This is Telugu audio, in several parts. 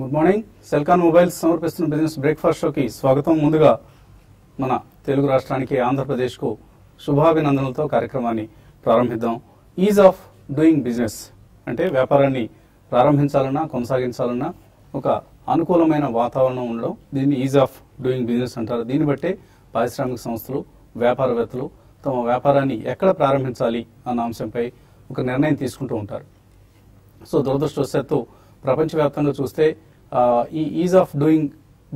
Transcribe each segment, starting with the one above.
Good morning. సెల్కాన్ మొబైల్స్ సమర్పిస్తున్న బిజినెస్ బ్రేక్ఫాస్ట్ షోకి స్వాగతం. ముందుగా మన తెలుగు రాష్ట్రానికి ఆంధ్రప్రదేశ్కు శుభాభినందనలతో కార్యక్రమాన్ని ప్రారంభిద్దాం. ఈజ్ ఆఫ్ డూయింగ్ బిజినెస్ అంటే వ్యాపారాన్ని ప్రారంభించాలన్నా కొనసాగించాలన్నా ఒక అనుకూలమైన వాతావరణం ఉండడం, దీన్ని ఈజ్ ఆఫ్ డూయింగ్ బిజినెస్ అంటారు. దీన్ని బట్టే పారిశ్రామిక సంస్థలు, వ్యాపారవేత్తలు తమ వ్యాపారాన్ని ఎక్కడ ప్రారంభించాలి అన్న అంశంపై ఒక నిర్ణయం తీసుకుంటూ ఉంటారు. సో దురదృష్టవశాత్తు ప్రపంచవ్యాప్తంగా చూస్తే ఈ ఈజ్ ఆఫ్ డూయింగ్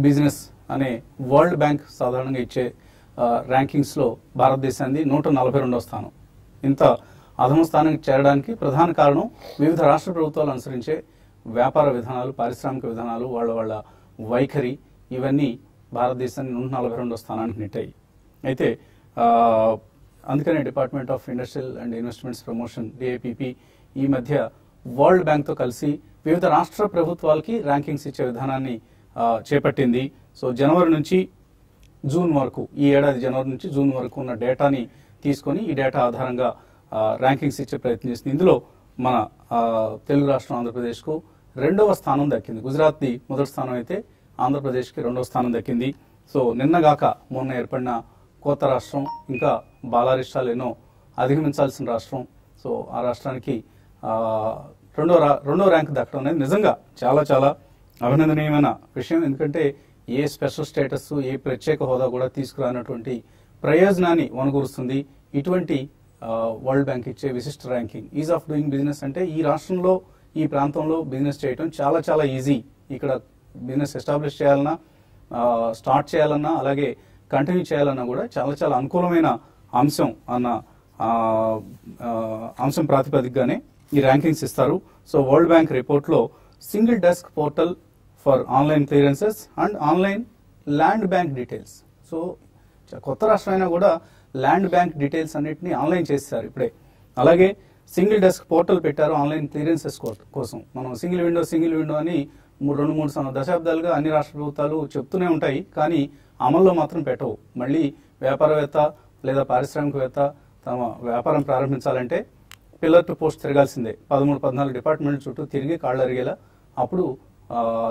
బిజినెస్ అనే వరల్డ్ బ్యాంక్ సాధారణంగా ఇచ్చే ర్యాంకింగ్స్లో భారతదేశాన్ని 142వ స్థానం. ఇంత అధమ స్థానానికి చేరడానికి ప్రధాన కారణం వివిధ రాష్ట్ర ప్రభుత్వాలు అనుసరించే వ్యాపార విధానాలు, పారిశ్రామిక విధానాలు, వాళ్ళ వైఖరి, ఇవన్నీ భారతదేశాన్ని 142వ స్థానానికి నెట్టాయి. అయితే అందుకనే department of industrial and investments promotion DIPP ఈ మధ్య వరల్డ్ బ్యాంక్తో కలిసి వివిధ రాష్ట్ర ప్రభుత్వాలకి ర్యాంకింగ్స్ ఇచ్చే విధానాన్ని చేపట్టింది. సో జనవరి నుంచి జూన్ వరకు, ఈ ఏడాది జనవరి నుంచి జూన్ వరకు ఉన్న డేటాని తీసుకొని ఈ డేటా ఆధారంగా ర్యాంకింగ్స్ ఇచ్చే ప్రయత్నం చేసింది. ఇందులో మన తెలుగు రాష్ట్రం ఆంధ్రప్రదేశ్కు 2వ స్థానం దక్కింది. గుజరాత్ది మొదటి స్థానం అయితే ఆంధ్రప్రదేశ్కి 2వ స్థానం దక్కింది. సో నిన్నగాక మొన్న ఏర్పడిన కొత్త రాష్ట్రం, ఇంకా బాలారిష్టాలు ఎన్నో అధిగమించాల్సిన రాష్ట్రం. సో ఆ రాష్ట్రానికి రెండో ర్యాంక్ దక్కడం అనేది నిజంగా చాలా చాలా అభినందనీయమైన విషయం. ఎందుకంటే ఏ స్పెషల్ స్టేటస్, ఏ ప్రత్యేక హోదా కూడా తీసుకురానటువంటి ప్రయోజనాన్ని వనగూరుస్తుంది ఇటువంటి వరల్డ్ బ్యాంక్ ఇచ్చే విశిష్ట ranking. Is of doing business అంటే ఈ రాష్ట్రంలో, ఈ ప్రాంతంలో బిజినెస్ చేయడం చాలా చాలా ఈజీ. ఇక్కడ బిజినెస్ ఎస్టాబ్లిష్ చేయాలన్నా, స్టార్ట్ చేయాలన్నా, అలాగే కంటిన్యూ చేయాలన్నా కూడా చాలా చాలా అనుకూలమైన అంశం అన్న అంశం ప్రాతిపదికగానే ఈ ర్యాంకింగ్స్ ఇస్తారు. సో వరల్డ్ బ్యాంక్ రిపోర్ట్లో single desk portal for online clearances and online land bank details. So కొత్త రాష్ట్రం అయినా కూడా ల్యాండ్ బ్యాంక్ డీటెయిల్స్ అన్నింటినీ ఆన్లైన్ చేస్తారు ఇప్పుడే. అలాగే సింగిల్ డెస్క్ పోర్టల్ పెట్టారు ఆన్లైన్ క్లియరెన్సెస్ కోసం. మనం సింగిల్ విండో అని 2-3 దశాబ్దాలుగా అన్ని రాష్ట్ర ప్రభుత్వాలు చెప్తూనే ఉంటాయి, కానీ అమల్లో మాత్రం పెట్టవు. మళ్ళీ వ్యాపారవేత్త లేదా పారిశ్రామికవేత్త తమ వ్యాపారం ప్రారంభించాలంటే పిల్లర్ టు పోస్ట్ తిరగాల్సిందే. 13-14 డిపార్ట్మెంట్ల చుట్టూ తిరిగి కాళ్ళు అరిగేలా అప్పుడు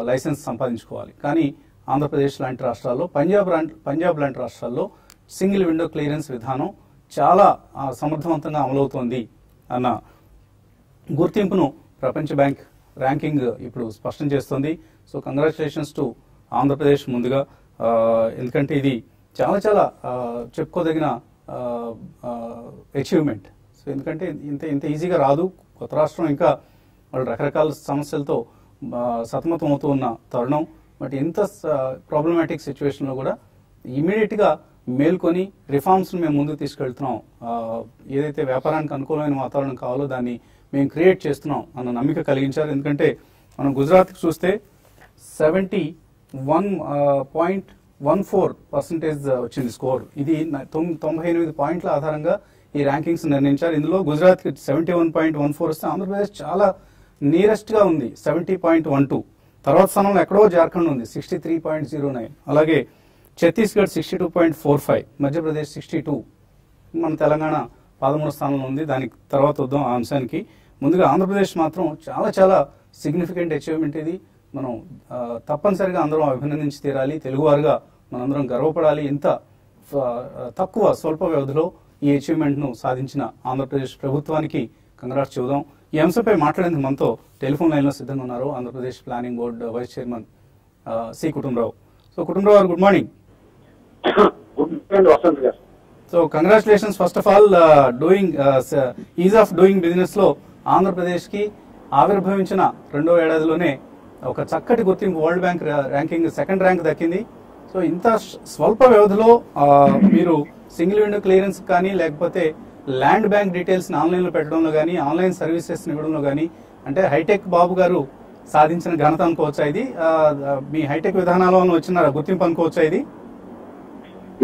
లైసెన్స్ సంపాదించుకోవాలి. కానీ ఆంధ్రప్రదేశ్ లాంటి రాష్ట్రాల్లో, పంజాబ్ లాంటి రాష్ట్రాల్లో సింగిల్ విండో క్లియరెన్స్ విధానం చాలా సమర్థవంతంగా అమలవుతోంది అన్న గుర్తింపును ప్రపంచ బ్యాంక్ ర్యాంకింగ్ ఇప్పుడు స్పష్టం చేస్తోంది. సో కంగ్రాచులేషన్స్ టు ఆంధ్రప్రదేశ్ ముందుగా, ఎందుకంటే ఇది చాలా చాలా చెప్పుకోదగిన అచీవ్మెంట్. సో ఎందుకంటే ఇంత ఈజీగా రాదు. కొత్త రాష్ట్రం, ఇంకా వాళ్ళు రకరకాల సమస్యలతో సతమతం అవుతూ ఉన్న తరుణం. బట్ ఇంత ప్రాబ్లమాటిక్ సిచ్యువేషన్లో కూడా ఇమీడియట్గా మేల్కొని రిఫార్మ్స్ని మేము ముందుకు తీసుకెళ్తున్నాం, ఏదైతే వ్యాపారానికి అనుకూలమైన వాతావరణం కావాలో దాన్ని మేము క్రియేట్ చేస్తున్నాం అన్న నమ్మిక కలిగించారు. ఎందుకంటే మనం గుజరాత్కి చూస్తే 71.14% వచ్చింది స్కోర్. ఇది 98 పాయింట్ల ఆధారంగా ఈ ర్యాంకింగ్స్ నిర్ణయించారు. ఇందులో గుజరాత్కి 71.14 వస్తే ఆంధ్రప్రదేశ్ చాలా నియరెస్ట్ గా ఉంది, 70.12. తర్వాత స్థానంలో ఎక్కడో జార్ఖండ్ ఉంది, 63.09. అలాగే ఛత్తీస్గఢ్ 62.45, మధ్యప్రదేశ్ 62, మన తెలంగాణ 13వ స్థానంలో ఉంది. దానికి తర్వాత వద్దాం ఆ అంశానికి. ముందుగా ఆంధ్రప్రదేశ్ మాత్రం చాలా చాలా సిగ్నిఫికెంట్ అచీవ్మెంట్ ఇది. మనం తప్పనిసరిగా అందరం అభినందించి తీరాలి. తెలుగువారుగా మనందరం గర్వపడాలి. ఇంత స్వల్ప వ్యవధిలో ఈ అచీవ్మెంట్ ను సాధించిన ఆంధ్రప్రదేశ్ ప్రభుత్వానికి కంగ్రాట్స్ చెబుదాం. ఈ అంశంపై మాట్లాడేందుకు మనతో టెలిఫోన్ లైన్ లో సిద్ధంగా ఉన్నారు Andhra Pradesh planning board vice chairman C Kutumbarao. So Kutumbarao garu, good morning. So congratulations first of all. Ease of doing business లో ఆంధ్రప్రదేశ్ కి ఆవిర్భవించిన 2వ ఏడాదిలోనే ఒక చక్కటి గుర్తింపు world bank ranking 2nd rank దక్కింది. సో ఇంత స్వల్ప వ్యవధిలో మీరు సింగిల్ విండో క్లియరెన్స్ కానీ, లేకపోతే ల్యాండ్ బ్యాంక్ డీటెయిల్స్ ఆన్లైన్ లో పెట్టడంలో కానీ, ఆన్లైన్ సర్వీసెస్ ఇవ్వడంలో కానీ, అంటే హైటెక్ బాబు గారు సాధించిన ఘనత అనుకోవచ్చా ఇది? మీ హైటెక్ విధానాల వల్ల వచ్చిన గుర్తింపు అనుకోవచ్చా ఇది?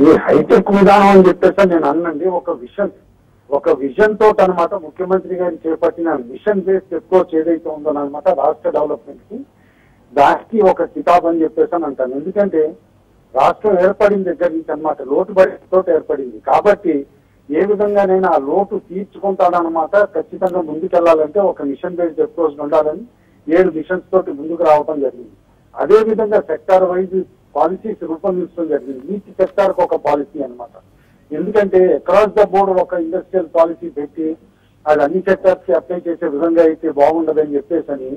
ఇది హైటెక్ విధానం అని చెప్పేసి నేను అన్నండి. ఒక విజన్ తోటి అనమాట ముఖ్యమంత్రి గారు చేపట్టిన మిషన్ బేస్డ్ అప్రోచ్ ఏదైతే ఉందో అనమాట రాష్ట్ర డెవలప్మెంట్ కి, దానికి ఒక కితాబ్ అని చెప్పేసి అని అంటాను. ఎందుకంటే రాష్ట్రం ఏర్పడిన దగ్గర నుంచి అనమాట లోటు బడ్జెట్ తోటి ఏర్పడింది. కాబట్టి ఏ విధంగానైనా ఆ లోటు తీర్చుకుంటాడనమాట. ఖచ్చితంగా ముందుకెళ్లాలంటే ఒక మిషన్ బేస్డ్ అప్రోచ్ ఉండాలని 7 మిషన్స్ తోటి ముందుకు రావడం జరిగింది. అదే విధంగా సెక్టార్ వైజ్ పాలసీస్ రూపొందించడం జరిగింది. ఈచ్ సెక్టార్ కు ఒక పాలసీ అన్నమాట. ఎందుకంటే అక్రాస్ ద బోర్డ్ ఒక ఇండస్ట్రియల్ పాలసీ పెట్టి అది అన్ని సెక్టార్స్ కి అప్లై చేసే విధంగా అయితే బాగుండదని చెప్పేసి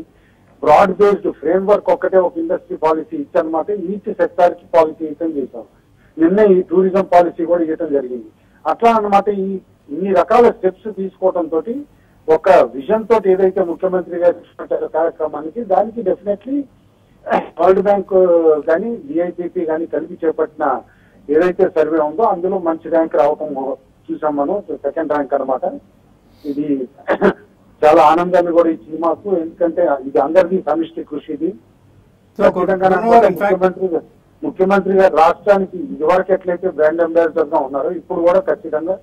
బ్రాడ్ బేస్డ్ ఫ్రేమ్ వర్క్ ఒక్కటే ఒక ఇండస్ట్రీ పాలసీ ఇచ్చనమాట. ఈచ్ సెక్టార్ కి పాలసీ ఇవ్వడం చేశాం. నిన్న ఈ టూరిజం పాలసీ కూడా ఇవ్వడం జరిగింది. అట్లా అన్నమాట ఇన్ని రకాల స్టెప్స్ తీసుకోవడం తోటి ఒక విజన్ తోటి ఏదైతే ముఖ్యమంత్రి గారు తీసుకుంటారో కార్యక్రమానికి దానికి డెఫినెట్లీ వరల్డ్ బ్యాంక్ కానీ డిఐపిపి కానీ కలిపి చేపట్టిన ఏదైతే సర్వే ఉందో అందులో మంచి ర్యాంక్ రావటం చూసాం మనం. సెకండ్ ర్యాంక్ అన్నమాట. ఇది చాలా ఆనందాన్ని కూడా ఇచ్చింది మాకు. ఎందుకంటే ఇది అందరిది సమిష్టి కృషి. ఇది ముఖ్యమంత్రి గారు రాష్ట్రానికి ఇదివరకు ఎట్లయితే బ్రాండ్ అంబాసిడర్ గా ఉన్నారో ఇప్పుడు కూడా ఖచ్చితంగా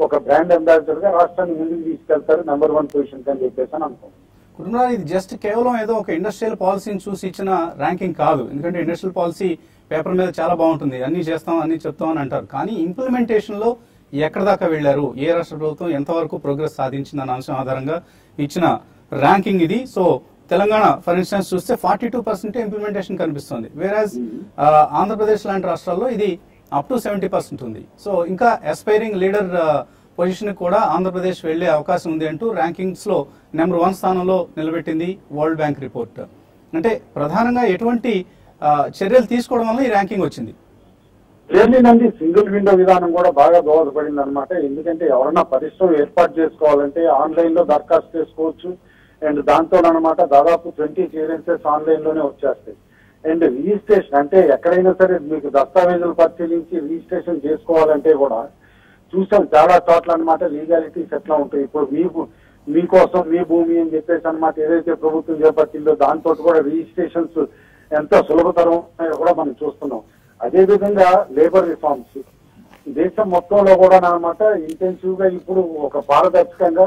ఒక బ్రాండ్ అంబాసిడర్ గా రాష్ట్రాన్ని ముందుకు తీసుకెళ్తారు నెంబర్ 1 పొజిషన్ అని చెప్పేసి అని అనుకుంటున్నాను. ఇది జస్ట్ కేవలం ఏదో ఒక ఇండస్ట్రియల్ పాలసీని చూసి ఇచ్చిన ర్యాంకింగ్ కాదు. ఎందుకంటే ఇండస్ట్రియల్ పాలసీ పేపర్ మీద చాలా బాగుంటుంది, అన్ని చేస్తాం అన్ని చెప్తాం అని అంటారు. కానీ ఇంప్లిమెంటేషన్ లో ఎక్కడ దాకా వెళ్లారు, ఏ రాష్ట్ర ప్రభుత్వం ఎంతవరకు ప్రోగ్రెస్ సాధించింది అన్న అంశం ఆధారంగా ఇచ్చిన ర్యాంకింగ్ ఇది. సో తెలంగాణ ఫర్ ఇన్స్టెన్స్ చూస్తే 42% ఇంప్లిమెంటేషన్ కనిపిస్తుంది. వేరాజ్ ఆంధ్రప్రదేశ్ లాంటి రాష్ట్రాల్లో ఇది అప్ టు 70% ఉంది. సో ఇంకా ఎస్పైరింగ్ లీడర్ పొజిషన్ కూడా ఆంధ్రప్రదేశ్ వెళ్లే అవకాశం ఉంది అంటూ ర్యాంకింగ్స్ లో నెంబర్ 1 స్థానంలో నిలబెట్టింది వరల్డ్ బ్యాంక్ రిపోర్ట్. అంటే ప్రధానంగా ఎటువంటి చర్యలు తీసుకోవడం వల్ల ఈ ర్యాంకింగ్ వచ్చింది? క్లియర్లీనండి సింగిల్ విండో విధానం కూడా బాగా దోహదపడింది అనమాట. ఎందుకంటే ఎవరన్నా పరిశ్రమ ఏర్పాటు చేసుకోవాలంటే ఆన్లైన్ లో దరఖాస్తు చేసుకోవచ్చు. అండ్ దాంతో అనమాట దాదాపు 20 క్లియరెన్సెస్ ఆన్లైన్ లోనే వచ్చేస్తాయి. అండ్ రిజిస్ట్రేషన్ అంటే ఎక్కడైనా సరే మీకు దస్తావేజులు పరిశీలించి రిజిస్ట్రేషన్ చేసుకోవాలంటే కూడా చూసాం చాలా చోట్ల అనమాట లీగాలిటీస్ ఎట్లా ఉంటాయి. ఇప్పుడు మీకోసం మీ భూమి అని చెప్పేసి అనమాట ఏదైతే ప్రభుత్వం చేపట్టిందో దాంతో కూడా రిజిస్ట్రేషన్స్ ఎంత సులభతరం కూడా మనం చూస్తున్నాం. అదే విధంగా లేబర్ రిఫార్మ్స్ దేశం మొత్తంలో కూడా అనమాట ఇంటెన్సివ్ గా ఇప్పుడు ఒక పారదర్శకంగా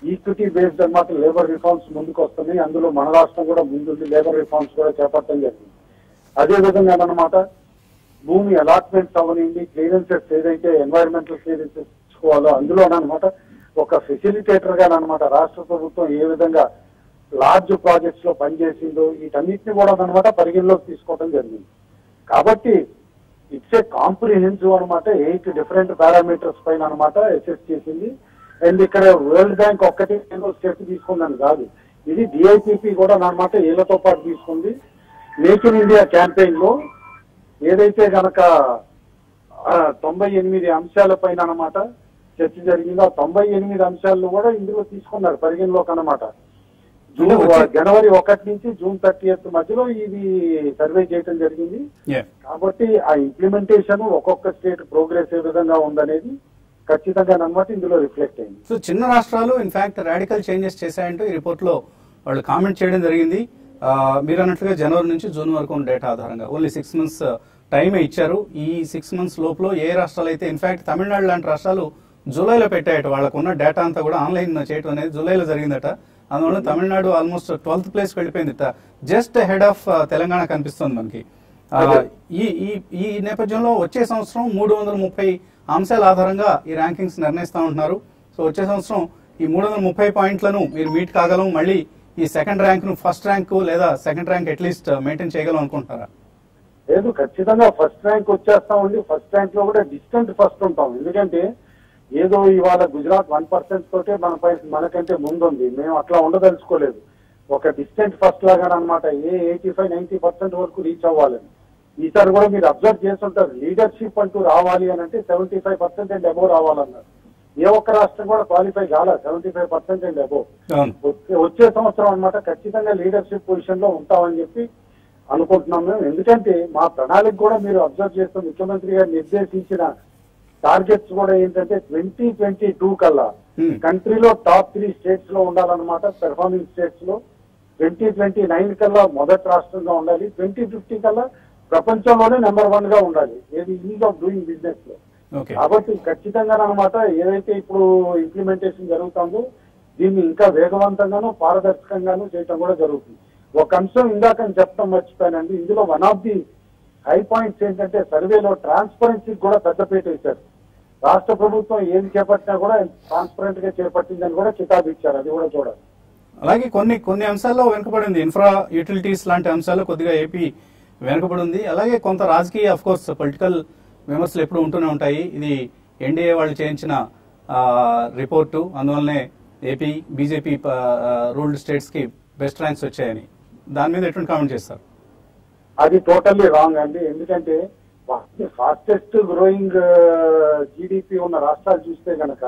ఈక్విటీ బేస్డ్ అనమాట లేబర్ రిఫార్మ్స్ ముందుకు వస్తున్నాయి. అందులో మన రాష్ట్రం కూడా ముందుంది లేబర్ రిఫార్మ్స్ కూడా చేపట్టడం జరిగింది. అదే విధంగా అనమాట భూమి అలాట్మెంట్స్ అవనింది క్లియరెన్సెస్ ఏదైతే ఎన్వైరన్మెంటల్ క్లియరెన్సెస్ ఇచ్చుకోవాలో అందులోనమాట ఒక ఫెసిలిటేటర్ గా అనమాట రాష్ట్ర ప్రభుత్వం ఏ విధంగా లార్జ్ ప్రాజెక్ట్స్ లో పనిచేసిందో వీటన్నిటిని కూడా అనమాట పరిగణలోకి తీసుకోవడం జరిగింది. కాబట్టి ఇట్స్ ఏ కాంప్రిహెన్సివ్ అనమాట 8 డిఫరెంట్ పారామీటర్స్ పైన అనమాట అసెస్ చేసింది. అండ్ ఇక్కడ వరల్డ్ బ్యాంక్ ఒక్కటి స్టెప్ తీసుకుందని కాదు, ఇది డిఐపిపి కూడా అనమాట ఏళ్లతో పాటు తీసుకుంది. మేక్ ఇన్ ఇండియా క్యాంపెయిన్ లో ఏదైతే గనక 98 అంశాల పైన అనమాట చర్చ జరిగిందో ఆ 98 అంశాలను కూడా ఇందులో తీసుకున్నారు పరిగణలోకి అనమాట. జనవరి 1 నుంచి జూన్ 30 మధ్యలో ఇది సర్వే చేయడం జరిగింది. కాబట్టి ఆ ఇంప్లిమెంటేషన్ ఒక్కొక్క స్టేట్ ప్రోగ్రెస్ ఏ విధంగా ఉందనేది ఖచ్చితంగా అనమాట ఇందులో రిఫ్లెక్ట్ అయింది. సో చిన్న రాష్ట్రాలు ఇన్ఫాక్ట్ రాడికల్ చేంజెస్ చేశాయంటూ ఈ రిపోర్ట్ లో వాళ్ళు కామెంట్ చేయడం జరిగింది. మీరు అన్నట్లుగా జనవరి నుంచి జూన్ వరకు ఉన్న డేటా ఆధారంగా ఓన్లీ 6 మంత్స్ టైమే ఇచ్చారు. ఈ 6 మంత్స్ లోపల ఏ రాష్ట్రాలు అయితే ఇన్ఫాక్ట్ తమిళనాడు లాంటి రాష్ట్రాలు జూలైలో పెట్టాయట. వాళ్ళకు ఉన్న డేటా అంతా కూడా ఆన్లైన్ చేయడం అనేది జూలైలో జరిగిందట. అందువల్ల తమిళనాడు ఆల్మోస్ట్ 12th ప్లేస్ వెళ్ళిపోయిందట. జస్ట్ హెడ్ ఆఫ్ తెలంగాణ కనిపిస్తుంది మనకి. ఈ నేపథ్యంలో వచ్చే సంవత్సరం 330 అంశాల ఆధారంగా ఈ ర్యాంకింగ్స్ నిర్ణయిస్తా ఉంటున్నారు. సో వచ్చే సంవత్సరం ఈ 330 పాయింట్లను మీరు మీట్ కాగలం, మళ్ళీ ఈ సెకండ్ ర్యాంక్ ను ఫస్ట్ ర్యాంక్ లేదా సెకండ్ ర్యాంక్ అట్లీస్ట్ మెయింటైన్ చేయగలం అనుకుంటారా? లేదు, ఖచ్చితంగా ఫస్ట్ ర్యాంక్ వచ్చేస్తామండి. ఫస్ట్ ర్యాంక్ లో కూడా డిస్టెంట్ ఫస్ట్ ఉంటాం. ఎందుకంటే ఏదో ఇవాళ గుజరాత్ 1% తోటే మనకంటే ముందుంది. మేము అట్లా ఉండదలుచుకోలేదు. ఒక డిస్టెంట్ ఫస్ట్ లాగా అనమాట 85-90% వరకు రీచ్ అవ్వాలని. ఈసారి కూడా మీరు అబ్జర్వ్ చేస్తుంటారు లీడర్షిప్ అంటూ రావాలి అని అంటే 75% అండ్ అబోవ్ రావాలన్నారు. ఏ ఒక్క రాష్ట్రం కూడా క్వాలిఫై కాల 75% అండ్ అబోవ్. వచ్చే సంవత్సరం అనమాట ఖచ్చితంగా లీడర్షిప్ పొజిషన్ లో ఉంటామని చెప్పి అనుకుంటున్నాం మేము. ఎందుకంటే మా ప్రణాళిక కూడా మీరు అబ్జర్వ్ చేస్తూ ముఖ్యమంత్రి గారు నిర్దేశించిన టార్గెట్స్ కూడా ఏంటంటే 2022 కల్లా కంట్రీలో టాప్ 3 స్టేట్స్ లో ఉండాలన్నమాట. పెర్ఫార్మింగ్ స్టేట్స్ లో 2029 కల్లా మొదటి రాష్ట్రంగా ఉండాలి. 2050 కల్లా ప్రపంచంలోనే నెంబర్ 1 గా ఉండాలి. ఏది ఈజ్ ఆఫ్ డూయింగ్ బిజినెస్ లో. కాబట్టి ఖచ్చితంగా అనమాట ఏదైతే ఇప్పుడు ఇంప్లిమెంటేషన్ జరుగుతుందో దీన్ని ఇంకా వేగవంతంగాను పారదర్శకంగాను చేయటం కూడా జరుగుతుంది. ఒక అంశం ఇందాక చెప్పడం మర్చిపోయానండి. ఇందులో one of the high points ఏంటంటే సర్వేలో ట్రాన్స్పరెన్సీ కూడా పెద్దపీట ఇచ్చారు. రాష్ట్ర ప్రభుత్వం ఏది చేపట్టినా కూడా ట్రాన్స్పరెంట్ గా చేపట్టిందని కూడా కితాబు ఇచ్చారు. అది కూడా చూడాలి. అలాగే కొన్ని అంశాల్లో వెనుకబడింది. ఇన్ఫ్రా యూటిలిటీస్ లాంటి అంశాల్లో కొద్దిగా ఏపీ వెనుకబడి ఉంది. అలాగే కొంత రాజకీయ అఫ్ కోర్స్ పొలిటికల్ విమర్శలు ఎప్పుడు ఉంటూనే ఉంటాయి. ఇది ఎన్డీఏ వాళ్ళు చేయించిన రిపోర్టు, అందువల్లనే ఏపీ బీజేపీ రూల్డ్ స్టేట్స్ కి బెస్ట్ ర్యాంక్స్ వచ్చాయని. దాని మీద ఎటువంటి కామెంట్ చేస్తారు? అది టోటల్లీ రాంగ్ అండి. ఎందుకంటే ఫాస్టెస్ట్ గ్రోయింగ్ జీడిపి ఉన్న రాష్ట్రాలు చూస్తే గనక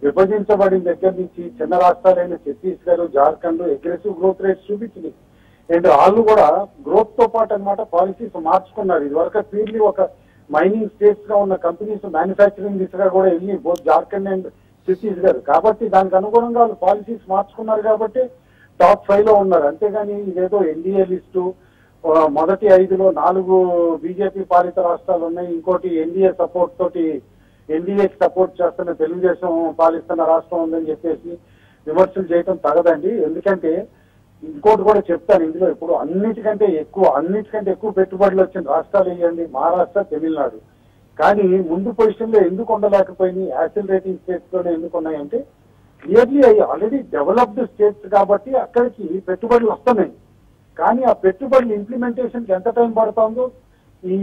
విభజించబడిన దగ్గర నుంచి చిన్న రాష్ట్రాలైన Chhattisgarh, Jharkhand aggressive growth rates చూపించినాయి. అండ్ వాళ్ళు కూడా గ్రోత్ తో పాటు అన్నమాట పాలసీస్ మార్చుకున్నారు. ఇది వరకు ప్యూర్లీ ఒక మైనింగ్ స్టేట్స్ గా ఉన్న కంపెనీస్ మ్యానుఫ్యాక్చరింగ్ దిశగా కూడా వెళ్ళి బోత్ జార్ఖండ్ అండ్ ఛత్తీస్గఢ్. కాబట్టి దానికి అనుగుణంగా వాళ్ళు పాలసీస్ మార్చుకున్నారు కాబట్టి టాప్ 5 లో ఉన్నారు. అంతేగాని ఇదేదో ఎన్డీఏ లిస్టు మొదటి 5లో 4 బీజేపీ పాలిత రాష్ట్రాలు ఉన్నాయి, ఇంకోటి ఎన్డీఏ సపోర్ట్ తోటి ఎన్డీఏకి సపోర్ట్ చేస్తున్న తెలుగుదేశం పాలిస్తున్న రాష్ట్రం ఉందని చెప్పేసి విమర్శలు చేయడం తగదండి. ఎందుకంటే ఇంకోటి కూడా చెప్తాను ఇందులో, ఇప్పుడు అన్నిటికంటే ఎక్కువ పెట్టుబడులు వచ్చిన రాష్ట్రాలు వేయండి, మహారాష్ట్ర, తమిళనాడు. కానీ ముందు పొజిషన్ లో ఎందుకు ఉండలేకపోయినాయి, యాక్సిలరేటింగ్ స్టేట్స్ లోనే ఎందుకు ఉన్నాయంటే క్లియర్లీ అవి ఆల్రెడీ డెవలప్డ్ స్టేట్స్ కాబట్టి అక్కడికి పెట్టుబడులు వస్తున్నాయి. కానీ ఆ పెట్టుబడులు ఇంప్లిమెంటేషన్ కి ఎంత టైం పడుతుందో ఈ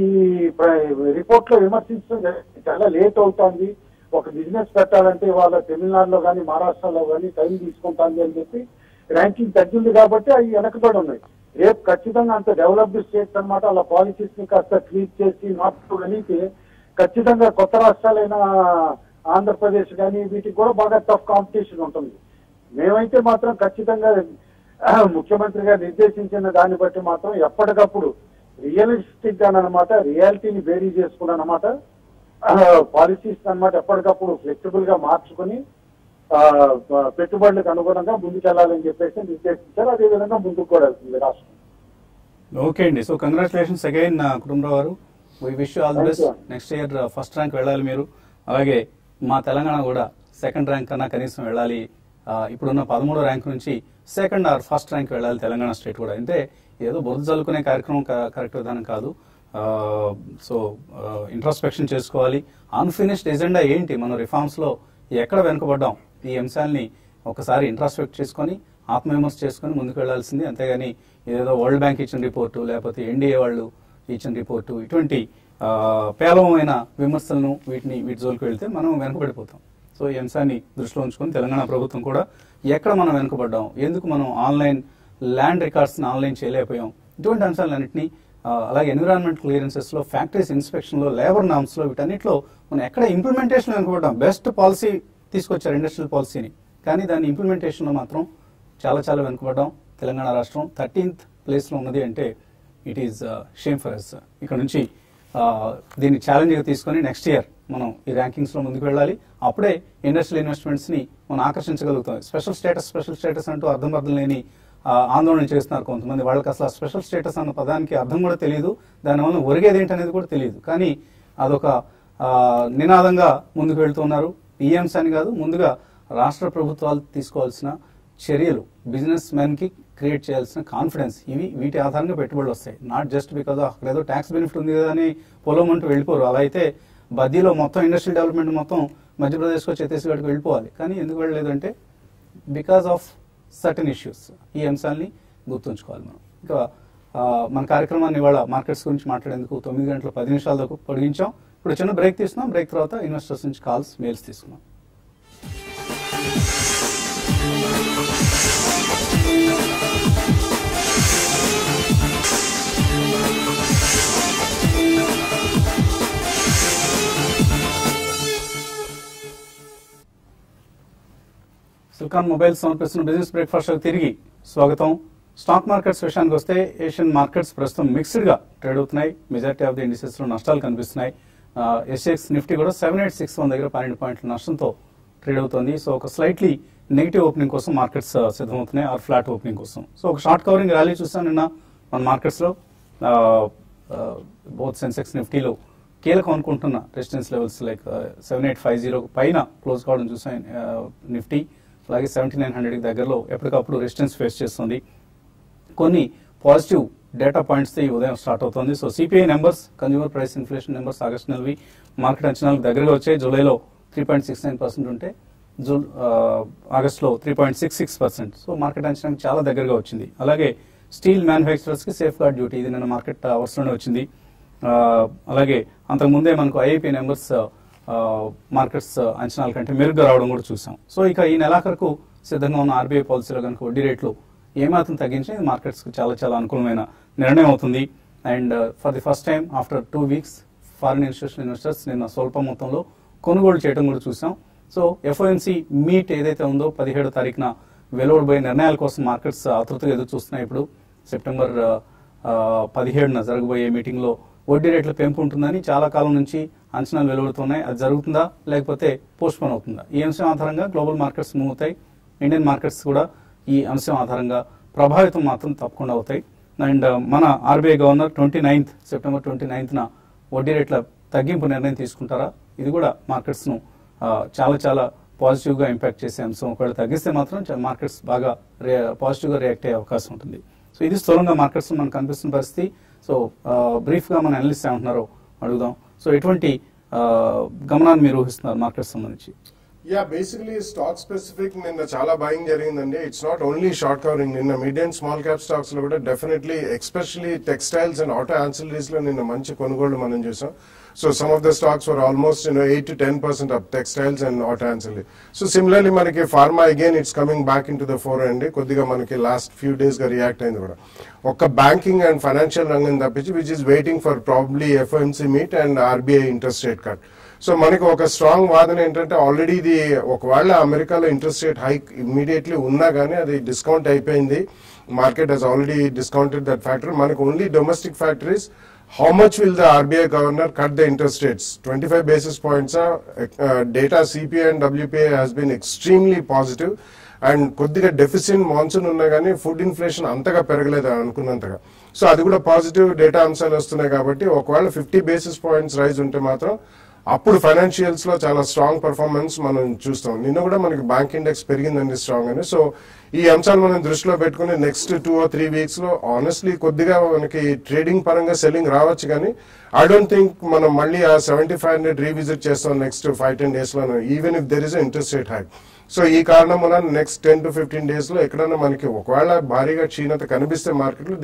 రిపోర్ట్ లో విమర్శించడం చాలా లేట్ అవుతుంది. ఒక బిజినెస్ పెట్టాలంటే వాళ్ళ తమిళనాడులో కానీ మహారాష్ట్రలో కానీ టైం తీసుకుంటుంది అని చెప్పి ర్యాంకింగ్ తగ్గింది కాబట్టి అవి వెనకబడి ఉన్నాయి. రేపు ఖచ్చితంగా అంత డెవలప్డ్ స్టేట్స్ అన్నమాట అలా పాలసీస్ ని కాస్త ట్వీట్ చేసి మార్చుకోగలిగితే ఖచ్చితంగా కొత్త రాష్ట్రాలైన ఆంధ్రప్రదేశ్ కానీ వీటికి కూడా బాగా టఫ్ కాంపిటీషన్ ఉంటుంది. మేమైతే మాత్రం ఖచ్చితంగా ముఖ్యమంత్రి గారు నిర్దేశించిన దాన్ని బట్టి మాత్రం ఎప్పటికప్పుడు రియలిస్టిక్ గా అనమాట రియాలిటీని బేరీ చేసుకుని అనమాట పాలసీస్ అన్నమాట ఎప్పటికప్పుడు ఫ్లెక్సిబుల్ గా మార్చుకుని పెట్టుబడులకు అనుగుణంగా ముందుకెళ్లాలని చెప్పేసి నిర్దేశించారు. అదే విధంగా ముందుకు కూడా వెళ్తుంది రాష్ట్రం. ఓకే అండి. సో కంగ్రాచులేషన్స్ అగైన్ కుటుంబరావు గారు. We wish all the best. Next year first rank వెళ్ళాలి మీరు. అలాగే మా తెలంగాణ కూడా సెకండ్ ర్యాంక్ కన్నా కనీసం వెళ్ళాలి. ఇప్పుడున్న 13వ ర్యాంక్ నుంచి సెకండ్ ఆర్ ఫస్ట్ ర్యాంక్ వెళ్ళాలి తెలంగాణ స్టేట్ కూడా. అంటే ఏదో బురద చల్లుకునే కార్యక్రమం కరెక్ట్ విధానం కాదు. సో ఇంట్రాస్పెక్షన్ చేసుకోవాలి. అన్ఫినిష్డ్ ఎజెండా ఏంటి, మనం రిఫార్మ్స్ లో ఎక్కడ వెనుకబడ్డాం, ఈ అంశాలని ఒకసారి ఇంట్రాస్పెక్ట్ చేసుకొని ఆత్మవిమర్శ చేసుకుని ముందుకు వెళ్లాల్సింది. అంతేగాని ఏదో వరల్డ్ బ్యాంక్ ఇచ్చిన రిపోర్టు లేకపోతే ఎన్డీఏ వాళ్ళు ఇచ్చిన రిపోర్టు ఇటువంటి పేలవమైన విమర్శలను వీటి జోలికి వెళ్తే మనం వెనుకబడిపోతాం. సో ఈ అంశాన్ని దృష్టిలో ఉంచుకొని తెలంగాణ ప్రభుత్వం కూడా ఎక్కడ మనం వెనుకబడ్డాం, ఎందుకు మనం ఆన్లైన్ ల్యాండ్ రికార్డ్స్ ని ఆన్లైన్ చేయలేకపోయాం, ఇటువంటి అంశాలన్నింటినీ అలాగే ఎన్విరాన్మెంట్ క్లియరెన్సెస్ లో, ఫ్యాక్టరీస్ ఇన్స్పెక్షన్ లో, లేబర్ నామ్స్ లో, వీటన్నిటిలో మనం ఎక్కడ ఇంప్లిమెంటేషన్ వెనుకబడ్డాం. బెస్ట్ పాలసీ తీసుకొచ్చారు ఇండస్ట్రియల్ పాలసీని, కానీ దాని ఇంప్లిమెంటేషన్ లో మాత్రం చాలా చాలా వెనుకబడ్డాం. తెలంగాణ రాష్ట్రం 13th ప్లేస్ లో ఉన్నది అంటే it is shame for us. ఇక్కడ నుంచి దీన్ని ఛాలెంజ్ గా తీసుకొని నెక్స్ట్ ఇయర్ మనం ఈ ర్యాంకింగ్స్ లో ముందుకు వెళ్ళాలి. అప్పుడే ఇండస్ట్రియల్ ఇన్వెస్ట్మెంట్స్ ని మనం ఆకర్షించగలుగుతాం. స్పెషల్ స్టేటస్ అంటూ అర్థం లేని ఆందోళన చేస్తున్నారు కొంతమంది. వాళ్ళకి అసలు స్పెషల్ స్టేటస్ అన్న పదానికి అర్థం కూడా తెలియదు, దానివల్ల ఒరిగేది ఏంటనేది కూడా తెలియదు. కానీ అదొక నినాదంగా ముందుకు వెళ్తున్నారు. ఈ అంశాన్ని కాదు, ముందుగా రాష్ట్ర ప్రభుత్వాలు తీసుకోవాల్సిన చర్యలు, బిజినెస్ మెన్ కి క్రియేట్ చేయాల్సిన కాన్ఫిడెన్స్, వీటి ఆధారంగా పెట్టుబడులు వస్తాయి. నాట్ జస్ట్ బికాజ్ అక్కడ ఏదో ట్యాక్స్ బెనిఫిట్ ఉంది కదా అని పొలం అంటూ వెళ్ళిపోరు. అలా అయితే బద్దీలో మొత్తం ఇండస్ట్రియల్ డెవలప్మెంట్ మొత్తం మధ్యప్రదేశ్కో ఛత్తీస్గఢ్కి వెళ్ళిపోవాలి. కానీ ఎందుకు వెళ్ళలేదంటే బికాస్ ఆఫ్ సర్టన్ ఇష్యూస్. ఈ అంశాలని గుర్తుంచుకోవాలి మనం. ఇంకా మన కార్యక్రమాన్ని ఇవాళ మార్కెట్స్ గురించి మాట్లాడేందుకు 9 గంటల 10 నిమిషాల దాకా పొడిగించాం. ఇప్పుడు చిన్న బ్రేక్ తీసుకున్నాం. బ్రేక్ తర్వాత ఇన్వెస్టర్స్ నుంచి కాల్స్, మెయిల్స్ తీసుకున్నాం. సిల్కాన్ మొబైల్స్ సమర్పిస్తున్న బిజినెస్ బ్రేక్ఫాస్ట్ తిరిగి స్వాగతం. స్టాక్ మార్కెట్స్ విషయానికి వస్తే ఏషియన్ మార్కెట్స్ ప్రస్తుతం మిక్స్డ్ గా ట్రేడ్ అవుతున్నాయి. మెజారిటీ ఆఫ్ ది ఇండిసెస్ లో నష్టాలు కనిపిస్తున్నాయి. ఎస్ఎక్స్ నిఫ్టీ కూడా 7861 దగ్గర 12 పాయింట్ల నష్టంతో ట్రేడ్ అవుతుంది. సో ఒక స్లైట్లీ నెగిటివ్ ఓపెనింగ్ కోసం మార్కెట్స్ సిద్ధమవుతున్నాయి, ఆర్ ఫ్లాట్ ఓపెనింగ్ కోసం. సో ఒక షార్ట్ కవరింగ్ ర్యాలీ చూసాం నిన్న మన మార్కెట్స్ లో. బోత్ సెన్సెక్స్ నిఫ్టీలో కీలకం అనుకుంటున్న రెసిస్టెన్స్ లెవెల్స్ లైక్ 7850 పైన క్లోజ్ కావడం చూసాం నిఫ్టీ. అలాగే 7900 దగ్గరలో ఎప్పటికప్పుడు రెసిస్టెన్స్ ఫేస్ చేస్తుంది. కొన్ని పాజిటివ్ డేటా పాయింట్స్ ఈ ఉదయం స్టార్ట్ అవుతుంది. So CPI numbers, consumer price inflation numbers August నెలవి మార్కెట్ అంచనాలకు దగ్గరగా వచ్చాయి. జూలైలో 3.69% ఉంటే ఆగస్టులో 3.66%. సో మార్కెట్ అంచనాకి చాలా దగ్గరగా వచ్చింది. అలాగే స్టీల్ మ్యానుఫ్యాక్చరర్స్ కి సేఫ్ గార్డ్ డ్యూటీ ఇది నిన్న మార్కెట్ అవర్స్ లోనే వచ్చింది. అలాగే అంతకుముందే మనకు ఐఐపీ నెంబర్స్ మార్కెట్స్ అంచనాల కంటే మెరుగ్గా రావడం కూడా చూసాం. సో ఇక ఈ నెలాఖరుకు సిద్ధంగా ఉన్న ఆర్బీఐ పాలసీలో కనుక వడ్డీ రేట్లు ఏమాత్రం తగ్గించి మార్కెట్స్ కు చాలా చాలా అనుకూలమైన నిర్ణయం అవుతుంది. And for the first time after 2 weeks foreign institutional investors నిన్న స్వల్ప మొత్తంలో కొనుగోలు చేయడం కూడా చూసాం. సో ఎఫ్ఓఎంసీ మీట్ ఏదైతే ఉందో 17వ తారీఖున వెలువడబోయే నిర్ణయాల కోసం మార్కెట్స్ ఆతృతగా ఎదురు చూస్తున్నాయి. ఇప్పుడు సెప్టెంబర్ 17న జరగబోయే మీటింగ్ లో వడ్డీ రేట్ల పెంపు ఉంటుందని చాలా కాలం నుంచి అంచనాలు వెలువడుతున్నాయి. అది జరుగుతుందా లేకపోతే పోస్ట్ పోన్ అవుతుందా? ఈ అంశం ఆధారంగా గ్లోబల్ మార్కెట్స్ మూవ్ అవుతాయి. ఇండియన్ మార్కెట్స్ కూడా ఈ అంశం ఆధారంగా ప్రభావితం మాత్రం తప్పకుండా అవుతాయి. అండ్ మన ఆర్బీఐ గవర్నర్ సెప్టెంబర్ 29న వడ్డీ రేట్ల తగ్గింపు నిర్ణయం తీసుకుంటారా? ఇది కూడా మార్కెట్స్ ను చాలా చాలా పాజిటివ్ గా ఇంపాక్ట్ చేసే అంశం. ఒకవేళ తగ్గిస్తే మాత్రం మార్కెట్స్ బాగా పాజిటివ్ గా రియాక్ట్ అయ్యే అవకాశం ఉంటుంది. సో ఇది స్థూలంగా మార్కెట్స్ మనకు కనిపిస్తున్న పరిస్థితి. సో బ్రీఫ్ గా మన అనలిస్ట్ ఏమంటున్నారో అడుగుదాం. సో ఎటువంటి గమనాన్ని మీరు ఊహిస్తున్నారు మార్కెట్స్ సంబంధించి? యా, బేసికలీ స్టాక్ స్పెసిఫిక్ నిన్న చాలా బయింగ్ జరిగిందండి. It's not only short covering. నిన్న mid and small cap stocks లో కూడా definitely especially textiles and auto ancillaries లో నిన్న మంచి కొనుగోళ్లు మనం చూసాం. So some of the stocks were almost 8 to 10% up, textiles and auto ancillary. So similarly manaki pharma again it's coming back into the fore andi koddiga manaki last few days ga react ayindi kuda okka banking and financial rangam tappichi which is waiting for probably FOMC meet and RBI interest rate cut. So మనకి ఒక స్ట్రాంగ్ వాదన ఏంటంటే ఆల్రెడీ ఇది ఒకవేళ అమెరికాలో ఇంట్రెస్ట్ రేట్ హైక్ ఇమ్మీడియట్లీ ఉన్నా కానీ అది డిస్కౌంట్ అయిపోయింది. Market has already discounted that factor. మనకి only domestic factories how much will the RBI governor cut the interest rates? 25 basis points. Data CPI and WPI has been extremely positive. And కొద్దిగా డెఫిసిట్ మాన్సూన్ ఉన్నా కానీ ఫుడ్ ఇన్ఫ్లేషన్ అంతగా పెరగలేదు అనుకున్నంతగా. సో అది కూడా పాజిటివ్ డేటా అంశాలు వస్తున్నాయి కాబట్టి ఒకవేళ 50 basis points రైజ్ ఉంటే మాత్రం అప్పుడు ఫైనాన్షియల్స్ లో చాలా స్ట్రాంగ్ పర్ఫార్మెన్స్ మనం చూస్తాం. నిన్న కూడా మనకి బ్యాంక్ ఇండెక్స్ పెరిగిందండి స్ట్రాంగ్ అని. సో ఈ అంశాలు మనం దృష్టిలో పెట్టుకుని నెక్స్ట్ 2 or 3 weeks లో ఆనెస్ట్లీ కొద్దిగా మనకి ట్రేడింగ్ పరంగా సెల్లింగ్ రావచ్చు కానీ ఐ డోంట్ థింక్ మనం మళ్ళీ ఆ 7500 రీవిజిట్ చేస్తాం నెక్స్ట్ 5-10 days లో, even if there is interest rate hike. So ఈ కారణం వల్ల నెక్స్ట్ 10 to 15 days లో ఎక్కడైనా మనకి ఒకవేళ భారీగా క్షీణత కనిపిస్తే మార్కెట్ లో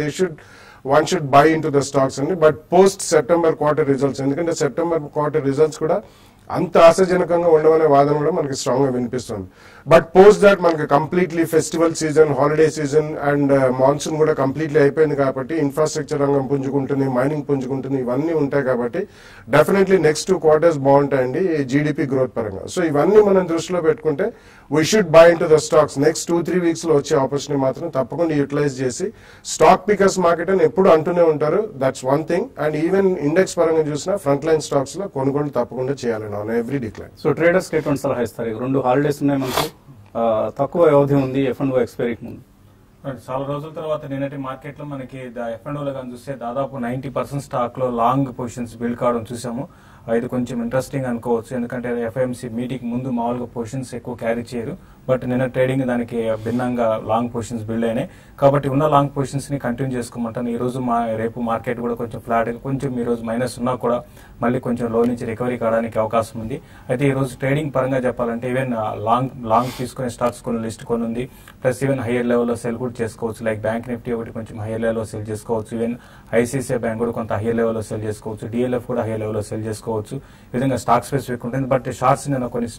one should buy into the stocks అండి. But post September quarter results, ఎందుకంటే సెప్టెంబర్ క్వార్టర్ రిజల్ట్స్ కూడా అంత ఆశాజనకంగా ఉండవనే వాదన కూడా మనకి స్ట్రాంగ్ గా వినిపిస్తుంది. బట్ పోస్ట్ దాట్ మనకి completely festival season, holiday season and monsoon కూడా కంప్లీట్లీ అయిపోయింది కాబట్టి ఇన్ఫ్రాస్ట్రక్చర్ రంగం పుంజుకుంటుంది, మైనింగ్ పుంజుకుంటుంది, ఇవన్నీ ఉంటాయి కాబట్టి డెఫినెట్లీ నెక్స్ట్ 2 quarters బాగుంటాయండి జీడిపి గ్రోత్ పరంగా. సో ఇవన్నీ మనం దృష్టిలో పెట్టుకుంటే we should buy in to the stocks. Next 2-3 weeks లో వచ్చే ఆపర్చునిటీ మాత్రం తప్పకుండా యూటిలైజ్ చేసి స్టాక్ పికర్స్ మార్కెట్ అని ఎప్పుడు అంటూనే ఉంటారు. That's one thing. And even index పరంగా చూసినా ఫ్రంట్ లైన్ స్టాక్స్ లో కొనుగోలు తప్పకుండా చేయాలి on every decline. So traders కి ఎటువంటి సలహా ఇస్తారు? 2 హాలిడేస్ ఉన్నాయి మనకు, తక్కువ వ్యవధి ఉంది F&O ఎక్స్పైరీకి ముందు. చాలా రోజుల తర్వాత నిన్నటి మార్కెట్ లో మనకి F&O లో కానీ చూస్తే దాదాపు 90% స్టాక్ లో లాంగ్ పొజిషన్స్ బిల్డ్ కావడం చూసాము. ఇది కొంచెం ఇంట్రెస్టింగ్ అనుకోవచ్చు, ఎందుకంటే FOMC మీటింగ్ ముందు మామూలుగా పొజిషన్స్ ఎక్కువ క్యారీ చేయరు. బట్ నిన్న ట్రేడింగ్ దానికి భిన్నంగా లాంగ్ పొజిషన్స్ బిల్డ్ అయినాయి కాబట్టి ఉన్న లాంగ్ పొజిషన్స్ ని కంటిన్యూ చేసుకోమంటాను. ఈ రోజు రేపు మార్కెట్ కూడా కొంచెం ఫ్లాట్, కొంచెం ఈ రోజు మైనస్ ఉన్నా కూడా మళ్ళీ కొంచెం లో నుంచి రికవరీ కావడానికి అవకాశం ఉంది. అయితే ఈ రోజు ట్రేడింగ్ పరంగా చెప్పాలంటే ఈవెన్ లాంగ్ తీసుకునే స్టాక్స్ కొన్ని లిస్ట్ కొన్ని ఉంది. ప్లస్ ఈవెన్ హైయర్ లెవెల్లో సెల్ కూడా చేసుకోవచ్చు. లైక్ బ్యాంక్ నిఫ్టీ ఒకటి కొంచెం హైయర్ లెవెల్లో సెల్ చేసుకోవచ్చు. ఈవెన్ ICICI బ్యాంక్ కూడా కొంత హైయర్ లెవెల్లో సెల్ చేసుకోవచ్చు. DLF కూడా హైయర్ లెవెల్లో సెల్ చేసుకోవచ్చు. ఈ విధంగా స్టాక్ స్పెసిఫిక్ ఉంటుంది. బట్ షార్ట్స్ నేను కొన్ని